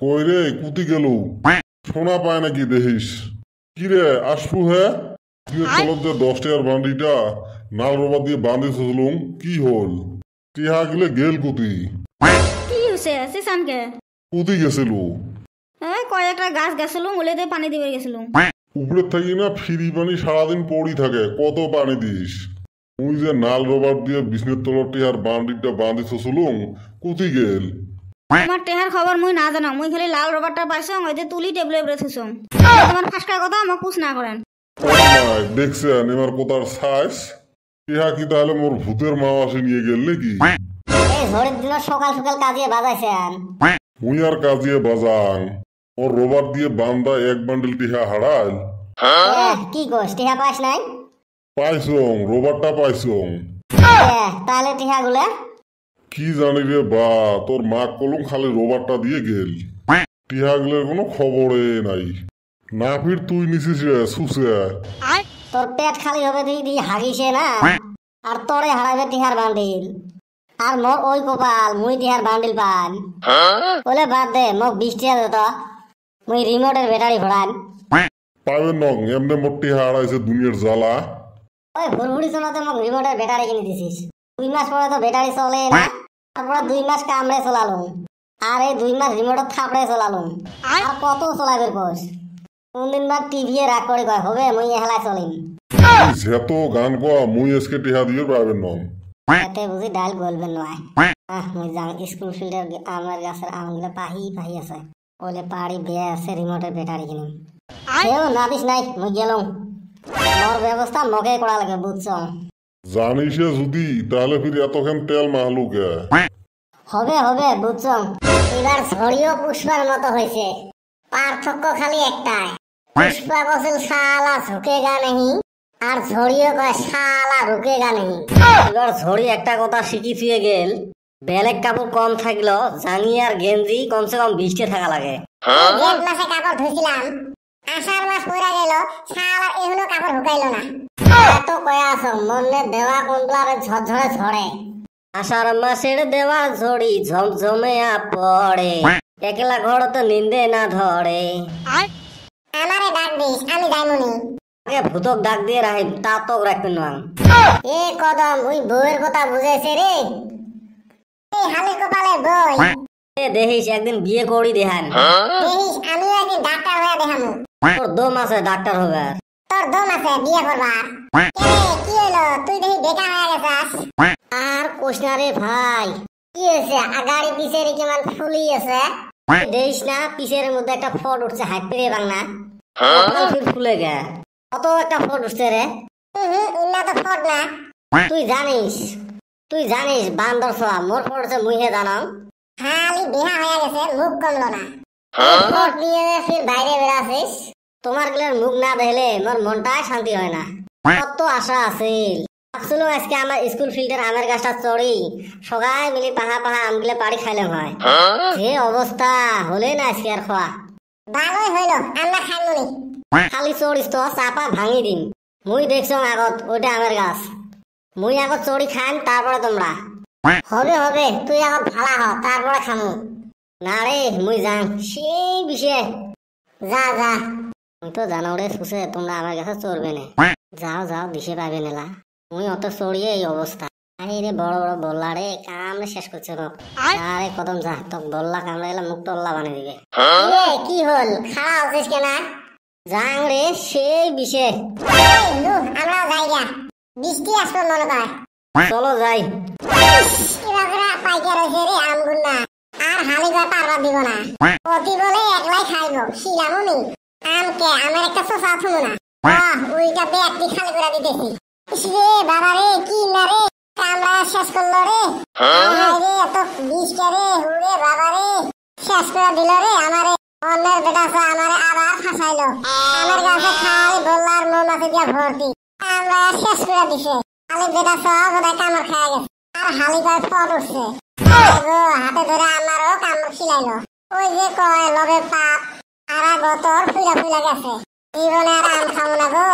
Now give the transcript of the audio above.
কই রে কুতি গেল শোনা পায় নাকি দেখিস কি রে আসবু হ্যাঁ তুই চলত যে 10 টাকার বান্ডিটা নাল রবা দিয়ে বাঁধি চলুম কি হল টিহা গেলে গেল কুতি কি হইছে সিসানকে কুতি গেছিল কয়েকটা গাছ গেছিলুম ওলেতে পানি দিবে গেছিলুম উপরে থাকি না ফ্রি পানি সারাদিন পড়ি থাকে কত পানি দিস তুই যে নাল রবার দিয়ে বিছনের তলত টিহার বান্ডিটা বাঁধি চলুম কুতি গেল আমার টেহার খবর মুই না জানা মুই খালি লাল রবারটা পাইছং ওইতে তুলি টেবিলে উপরে থুছং তোমার ফাসকা কথা আমাক পুছ না করেন দেখছেন এবার কোথার সাইজ টিহা কি তাহলে মোর ভূতের মা আসে নিয়ে গেল নাকি এই ঝড়ের দিন সকাল সকাল কাজিয়ে বাজাইছেন মুই আর কাজিয়ে বাজাং ওর রবার দিয়ে বান্দা এক বান্ডেল টিহা হারাল কি গোস টিহা পাইস নাই পাইছং রবারটা পাইছং তাহলে টিহা গুলা কি জানি রে বা তোর মা কলম খালি রবারটা দিয়ে গেল টিহা গুলোর কোনো খবরে নাই না ফির তুই নিছিস রে সুসে তোর পেট খালি হবে তুই হাগিছে না আর তোরে হারাবে টিহার বান্ডিল আর মোর ওই কপাল মুই টিহার বান্ডিল পান বলে বাদ দে মোক 20 টাকা দে তো মুই রিমোটের ব্যাটারি ভরান পাবেন নং এমনি মোর টিহা হারাইছে দুনিয়ার জ্বালা ওই ভুরভুরি চলাতে মোক রিমোটের ব্যাটারি কিনে দিছিস 2 মাস পরে তো ব্যাটারি চলে না তারপরে 2 মাস কামড়ে চলালুম আর এই 2 মাস রিমোটত থাপড়ে চলালুম আর কত চলাইবে কোস কোনদিন বা টিভি এ রাগ করে কয় হবে মুই হেলা চলিম যেত গান কোয়া মুই এসকে টিহা দিয়ে পাবেন নং এতে বুঝি ডাল বলবেন নয় মুই যাং স্কুল ফিল্ডের আমার গাছের আমগুলো পাহি পাহি আছে ওলে পাড়ি বিয়ে আছে রিমোটের ব্যাটারি কিনিম কেউ না দিস নাই মুই গেলাম মোর ব্যবস্থা মকে করা লাগে বুঝছ জানিস যদি তাহলে ফির এতক্ষণ তেল মাহলু কে হবে হবে বুঝছ এবার ঝড়িও পুষ্পার মতো হয়েছে পার্থক্য খালি একটাই পুষ্পা বসল শালা ঝুঁকেগা নেই আর ঝড়িও কয় শালা রুকেগা নেই এবার ঝড়ি একটা কথা শিখি থুয়ে গেল বেলেগ কাপড় কম থাকলো জাঙ্গি আর গেঞ্জি কমসে কম 20 থাকা লাগে জেঠ মাসে কাপড় ধুইছিলাম আষাঢ় মাস পড়া গেল শালা এখনো কাপড় হুকাইলো না এত কয়া আছো মনে দেওয়া কোনগুলারে ঝরঝরে ঝরে আষাঢ় মাসের দেওয়া ঝড়ি ঝমঝমে পড়ে একলা ঘর তো নিন্দে না ধরে আমারে ডাক দিস আমি যাইমুনি আগে ভূতক ডাক দিয়ে রাখি তা তো রাখবেন না এ কদম ওই বউয়ের কথা বুঝাইছে রে এই হালে কপালে বই এ দেখিস একদিন বিয়ে করি দেখান দেখিস আমি একদিন ডাক্তার হয়ে দেখামু তোর দম আছে ডাক্তার হবে তোর দম আছে বিয়ে করবার কি হলো তুই দেখি বেকা হয়ে গেছাস আর কোশনা রে ভাই কি হয়েছে আগাড়ি পিছের কেমন ফুলি আছে দেখিস না পিছের মধ্যে একটা ফট উঠছে হাত পেরে বাংনা ফুলে গে কত একটা ফট উঠছে রে ইন্না তো ফট না তুই জানিস বান্দর সবা মোর ফট উঠছে মুই হে জানাম খালি বিহা হয়ে গেছে মুখ কমলো না ফট নিয়ে ফির বাইরে বেরাছিস তোমার গুলোর মুখ না দেখলে মোর মনটাই শান্তি হয় না কত আশা আছিল ভাবছিলাম আজকে আমার স্কুল ফিল্ডের আমের গাছটা চড়ি সবাই মিলে পাহা পাহা আমগুলো পাড়ি খাইলাম হয় যে অবস্থা হলে না আজকে আর খাওয়া ভালোই হইল আমরা খাইমুনি খালি চড়িস তো চাপা ভাঙি দিম মুই দেখছ আগত ওইটা আমের গাছ মুই আগত চড়ি খাইম তারপরে তোমরা হবে হবে তুই আগত ভালা হ তারপরে খামু না রে মুই যাং সেই বিষয়ে যা যা মুই তো জানো রে সুসে তোমরা আমার কাছে চড়বে না যাও যাও দিশে পাবে নেলা মুই অত চড়িয়ে এই অবস্থা আরে রে বড় বড় বললা রে কামড়ে শেষ করছে রোগ আরে কদম যা তোক বললা কামড়ে এলা মুখ টল্লা বানিয়ে দিবে কি হল খাড়া আছিস কেনা যাং রে সেই বিষে আমরা যাই গা বৃষ্টি আসবে মনে কয় চলো যাই পাইকার হয়েছে রে আমগুন্না আর হালিবার পারবা দিব না অতি বলে একলাই খাইব শিলামও নেই আমকে আমার একটা চোষা থুমু না ওইটা ব্যাগটি খালি করে দিতেছি রে বাবা রে কি না রে কামড়া শেষ করলো রে রে এত বিষটা রে হুরে বাবা রে শেষ করে দিল রে আমারে অন্যের বেটা আমারে আবার ফাঁসাইলো আমার কাছে খালি বললার মৌমাছি দিয়া ভর্তি আমরা শেষ করে দিছে খালি বেটা সব ওটা কামড় খাওয়া গেছে আর হালি কয় ফট উঠছে হাতে ধরে আমারও কামড় খিলাইলো ওই যে কয় লবে পাপ আর গতর ফুলা ফুলা গেছে জীবনে আর আম খাবো না গো